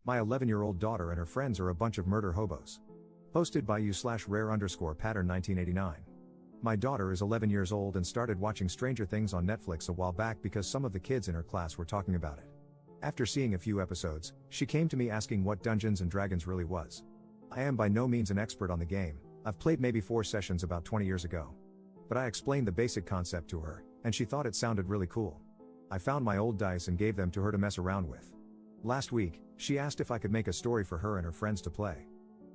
My 11-year-old daughter and her friends are a bunch of murder hobos. Posted by you/rare_pattern 1989. My daughter is 11 years old and started watching Stranger Things on Netflix a while back because some of the kids in her class were talking about it. After seeing a few episodes, she came to me asking what Dungeons and Dragons really was. I am by no means an expert on the game. I've played maybe 4 sessions about 20 years ago. But I explained the basic concept to her, and she thought it sounded really cool. I found my old dice and gave them to her to mess around with. Last week, she asked if I could make a story for her and her friends to play.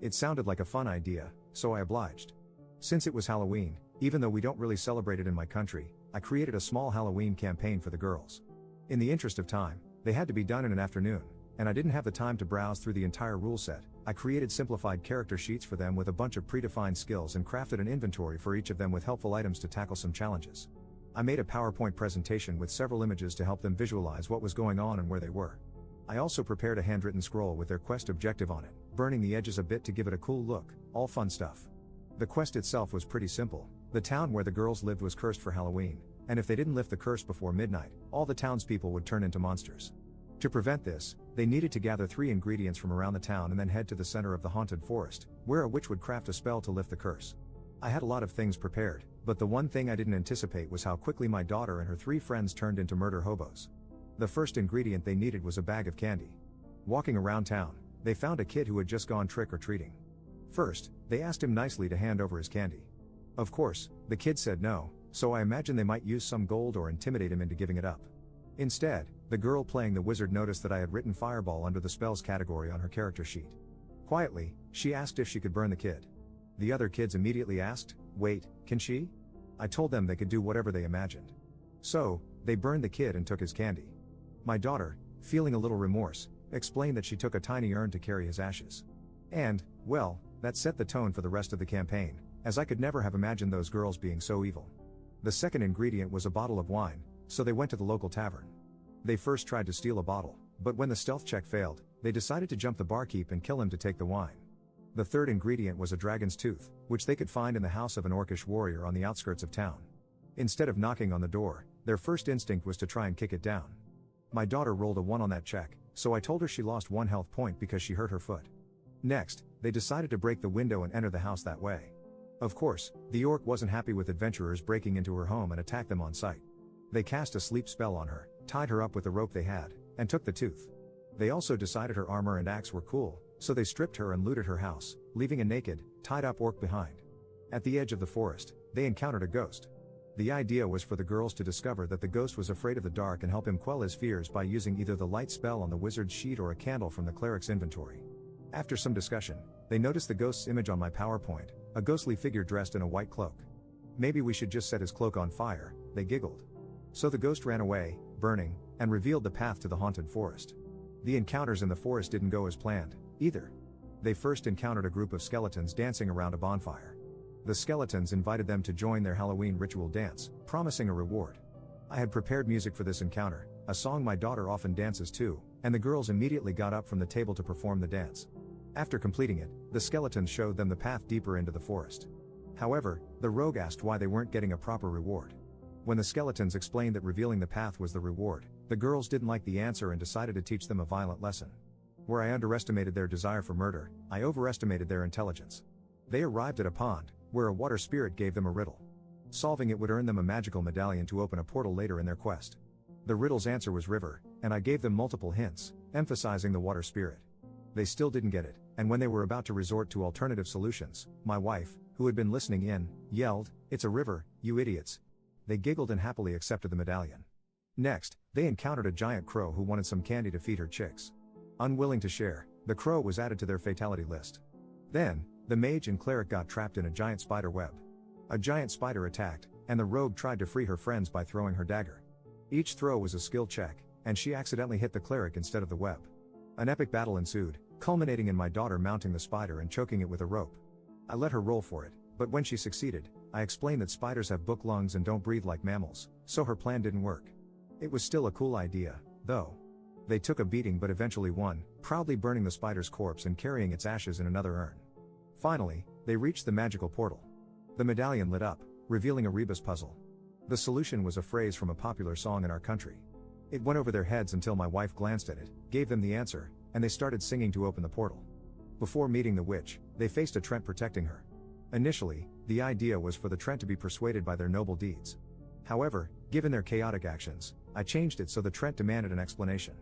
It sounded like a fun idea, so I obliged. Since it was Halloween, even though we don't really celebrate it in my country, I created a small Halloween campaign for the girls. In the interest of time, they had to be done in an afternoon, and I didn't have the time to browse through the entire rule set. I created simplified character sheets for them with a bunch of predefined skills and crafted an inventory for each of them with helpful items to tackle some challenges. I made a PowerPoint presentation with several images to help them visualize what was going on and where they were. I also prepared a handwritten scroll with their quest objective on it, burning the edges a bit to give it a cool look, all fun stuff. The quest itself was pretty simple. The town where the girls lived was cursed for Halloween, and if they didn't lift the curse before midnight, all the townspeople would turn into monsters. To prevent this, they needed to gather 3 ingredients from around the town and then head to the center of the haunted forest, where a witch would craft a spell to lift the curse. I had a lot of things prepared, but the one thing I didn't anticipate was how quickly my daughter and her 3 friends turned into murder hobos. The first ingredient they needed was a bag of candy. Walking around town, they found a kid who had just gone trick-or-treating. First, they asked him nicely to hand over his candy. Of course, the kid said no, so I imagined they might use some gold or intimidate him into giving it up. Instead, the girl playing the wizard noticed that I had written fireball under the spells category on her character sheet. Quietly, she asked if she could burn the kid. The other kids immediately asked, "Wait, can she?" I told them they could do whatever they imagined. So, they burned the kid and took his candy. My daughter, feeling a little remorse, explained that she took a tiny urn to carry his ashes. And, well, that set the tone for the rest of the campaign, as I could never have imagined those girls being so evil. The second ingredient was a bottle of wine, so they went to the local tavern. They first tried to steal a bottle, but when the stealth check failed, they decided to jump the barkeep and kill him to take the wine. The third ingredient was a dragon's tooth, which they could find in the house of an orcish warrior on the outskirts of town. Instead of knocking on the door, their first instinct was to try and kick it down. My daughter rolled a 1 on that check, so I told her she lost 1 health point because she hurt her foot. Next, they decided to break the window and enter the house that way. Of course, the orc wasn't happy with adventurers breaking into her home and attacked them on sight. They cast a sleep spell on her, tied her up with the rope they had, and took the tooth. They also decided her armor and axe were cool, so they stripped her and looted her house, leaving a naked, tied-up orc behind. At the edge of the forest, they encountered a ghost. The idea was for the girls to discover that the ghost was afraid of the dark and help him quell his fears by using either the light spell on the wizard's sheet or a candle from the cleric's inventory. After some discussion, they noticed the ghost's image on my PowerPoint, a ghostly figure dressed in a white cloak. "Maybe we should just set his cloak on fire," they giggled. So the ghost ran away, burning, and revealed the path to the haunted forest. The encounters in the forest didn't go as planned, either. They first encountered a group of skeletons dancing around a bonfire. The skeletons invited them to join their Halloween ritual dance, promising a reward. I had prepared music for this encounter, a song my daughter often dances to, and the girls immediately got up from the table to perform the dance. After completing it, the skeletons showed them the path deeper into the forest. However, the rogue asked why they weren't getting a proper reward. When the skeletons explained that revealing the path was the reward, the girls didn't like the answer and decided to teach them a violent lesson. Where I underestimated their desire for murder, I overestimated their intelligence. They arrived at a pond, where a water spirit gave them a riddle. Solving it would earn them a magical medallion to open a portal later in their quest. The riddle's answer was river, and I gave them multiple hints, emphasizing the water spirit. They still didn't get it, and when they were about to resort to alternative solutions, my wife, who had been listening in, yelled, "It's a river, you idiots." They giggled and happily accepted the medallion. Next, they encountered a giant crow who wanted some candy to feed her chicks. Unwilling to share, the crow was added to their fatality list. Then, the mage and cleric got trapped in a giant spider web. A giant spider attacked, and the rogue tried to free her friends by throwing her dagger. Each throw was a skill check, and she accidentally hit the cleric instead of the web. An epic battle ensued, culminating in my daughter mounting the spider and choking it with a rope. I let her roll for it, but when she succeeded, I explained that spiders have book lungs and don't breathe like mammals, so her plan didn't work. It was still a cool idea, though. They took a beating but eventually won, proudly burning the spider's corpse and carrying its ashes in another urn. Finally, they reached the magical portal. The medallion lit up, revealing a rebus puzzle. The solution was a phrase from a popular song in our country. It went over their heads until my wife glanced at it, gave them the answer, and they started singing to open the portal. Before meeting the witch, they faced a Trent protecting her. Initially, the idea was for the Trent to be persuaded by their noble deeds. However, given their chaotic actions, I changed it so the Trent demanded an explanation.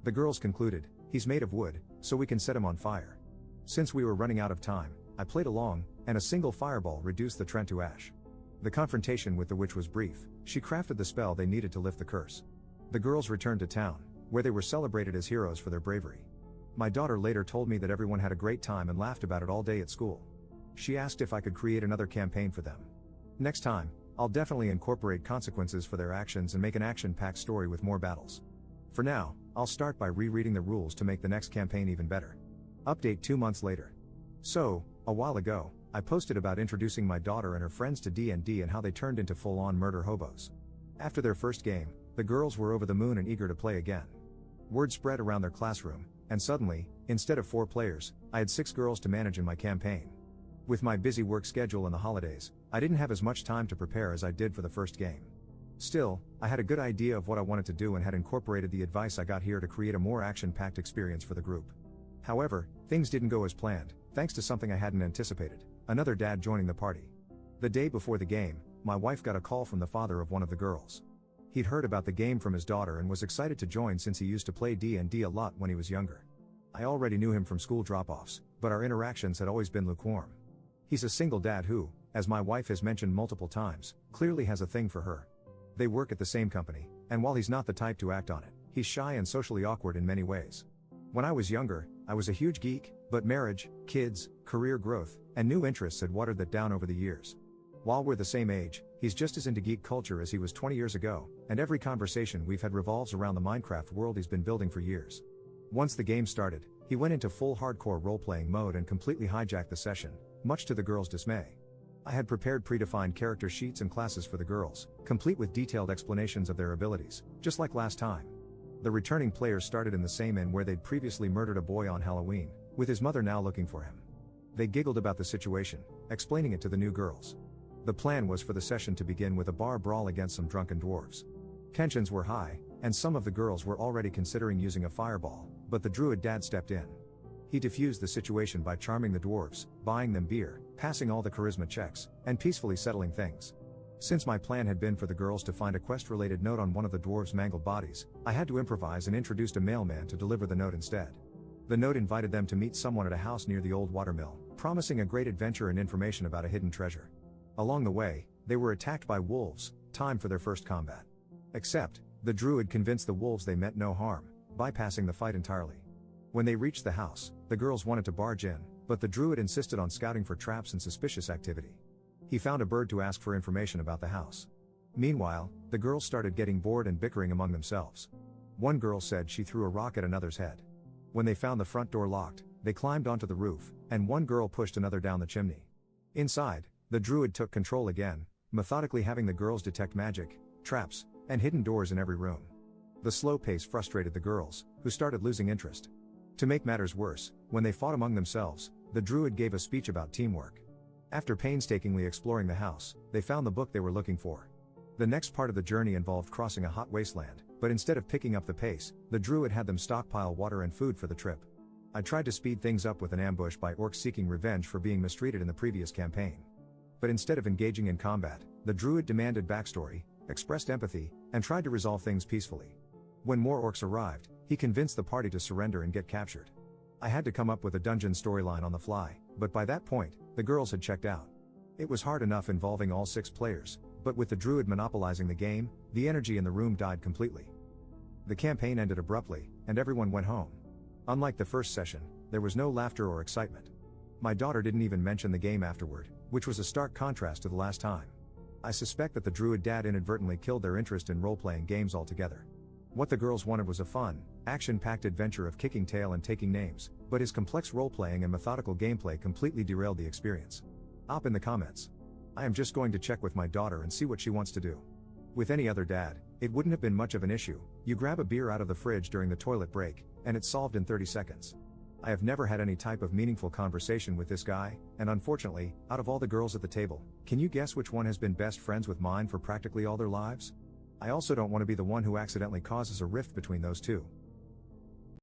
The girls concluded, "He's made of wood, so we can set him on fire." Since we were running out of time, I played along, and a single fireball reduced the Trent to ash. The confrontation with the witch was brief. She crafted the spell they needed to lift the curse. The girls returned to town, where they were celebrated as heroes for their bravery. My daughter later told me that everyone had a great time and laughed about it all day at school. She asked if I could create another campaign for them. Next time, I'll definitely incorporate consequences for their actions and make an action-packed story with more battles. For now, I'll start by rereading the rules to make the next campaign even better. Update 2 months later. So, a while ago, I posted about introducing my daughter and her friends to D&D and how they turned into full-on murder hobos. After their first game, the girls were over the moon and eager to play again. Word spread around their classroom, and suddenly, instead of 4 players, I had 6 girls to manage in my campaign. With my busy work schedule and the holidays, I didn't have as much time to prepare as I did for the first game. Still, I had a good idea of what I wanted to do and had incorporated the advice I got here to create a more action-packed experience for the group. However, things didn't go as planned, thanks to something I hadn't anticipated: another dad joining the party. The day before the game, my wife got a call from the father of one of the girls. He'd heard about the game from his daughter and was excited to join since he used to play D&D a lot when he was younger. I already knew him from school drop-offs, but our interactions had always been lukewarm. He's a single dad who, as my wife has mentioned multiple times, clearly has a thing for her. They work at the same company, and while he's not the type to act on it, he's shy and socially awkward in many ways. When I was younger, I was a huge geek, but marriage, kids, career growth, and new interests had watered that down over the years. While we're the same age, he's just as into geek culture as he was 20 years ago, and every conversation we've had revolves around the Minecraft world he's been building for years. Once the game started, he went into full hardcore role-playing mode and completely hijacked the session, much to the girls' dismay. I had prepared predefined character sheets and classes for the girls, complete with detailed explanations of their abilities, just like last time. The returning players started in the same inn where they'd previously murdered a boy on Halloween, with his mother now looking for him. They giggled about the situation, explaining it to the new girls. The plan was for the session to begin with a bar brawl against some drunken dwarves. Tensions were high, and some of the girls were already considering using a fireball, but the druid dad stepped in. He diffused the situation by charming the dwarves, buying them beer, passing all the charisma checks, and peacefully settling things. Since my plan had been for the girls to find a quest-related note on one of the dwarves' mangled bodies, I had to improvise and introduced a mailman to deliver the note instead. The note invited them to meet someone at a house near the old watermill, promising a great adventure and information about a hidden treasure. Along the way, they were attacked by wolves, time for their first combat. Except, the druid convinced the wolves they meant no harm, bypassing the fight entirely. When they reached the house, the girls wanted to barge in, but the druid insisted on scouting for traps and suspicious activity. He found a bird to ask for information about the house. Meanwhile, the girls started getting bored and bickering among themselves. One girl said she threw a rock at another's head. When they found the front door locked, they climbed onto the roof, and one girl pushed another down the chimney. Inside, the druid took control again, methodically having the girls detect magic, traps, and hidden doors in every room. The slow pace frustrated the girls, who started losing interest. To make matters worse, when they fought among themselves, the druid gave a speech about teamwork. After painstakingly exploring the house, they found the book they were looking for. The next part of the journey involved crossing a hot wasteland, but instead of picking up the pace, the druid had them stockpile water and food for the trip. I tried to speed things up with an ambush by orcs seeking revenge for being mistreated in the previous campaign. But instead of engaging in combat, the druid demanded backstory, expressed empathy, and tried to resolve things peacefully. When more orcs arrived, he convinced the party to surrender and get captured. I had to come up with a dungeon storyline on the fly, but by that point, the girls had checked out. It was hard enough involving all 6 players, but with the druid monopolizing the game, the energy in the room died completely. The campaign ended abruptly, and everyone went home. Unlike the first session, there was no laughter or excitement. My daughter didn't even mention the game afterward, which was a stark contrast to the last time. I suspect that the druid dad inadvertently killed their interest in role-playing games altogether. What the girls wanted was a fun, action-packed adventure of kicking tail and taking names, but his complex role-playing and methodical gameplay completely derailed the experience. Op in the comments. I am just going to check with my daughter and see what she wants to do. With any other dad, it wouldn't have been much of an issue. You grab a beer out of the fridge during the toilet break, and it's solved in 30 seconds. I have never had any type of meaningful conversation with this guy, and unfortunately, out of all the girls at the table, can you guess which one has been best friends with mine for practically all their lives? I also don't want to be the one who accidentally causes a rift between those two.